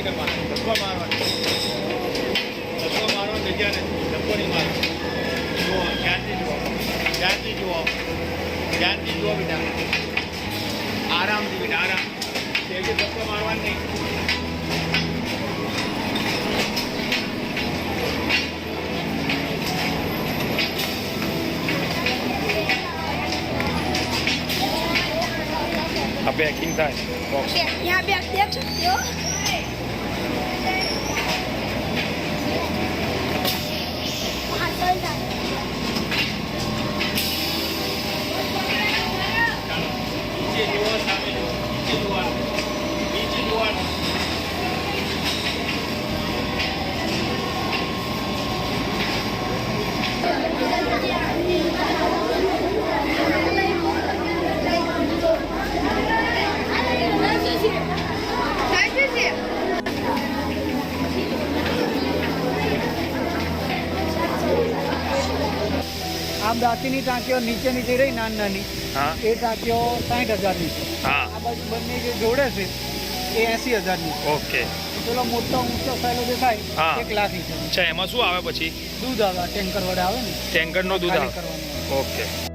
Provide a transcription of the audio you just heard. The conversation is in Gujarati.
શાંતિને મારો ધક્કો મારવાનો બીજાને ધક્કો નહીં મારો જુઓ ધ્યાનથી જુઓ ધ્યાનથી જુઓ ધ્યાનથી જુઓ બેટા આરામથી બેટા આરામ તેજી ધક્કો મારવાનો નહીં अब पैकिंग था बॉक्स यहाँ पे आप देख सकते हो નીચે જુઓ સામે જુઓ નીચે જોવાનું નીચે જોવાનું આમ દાંતીની ટાંકીઓ નીચેની જે રહી નાની નાની हाँ એ ટાંકીઓ 60,000ની છે. हाँ આ બાજુ બંને જે જોડે છે એ 80,000ની છે. ओके પેલો મોટો ઊંચો ફાયલો દેખાય હા. 1 લાખ લીટર अच्छा एम शू आवे पछी દૂધ આવે ટેન્કર વડે આવે ને टेंकर नो दूध ખાલી आवे કરવાનું. ओके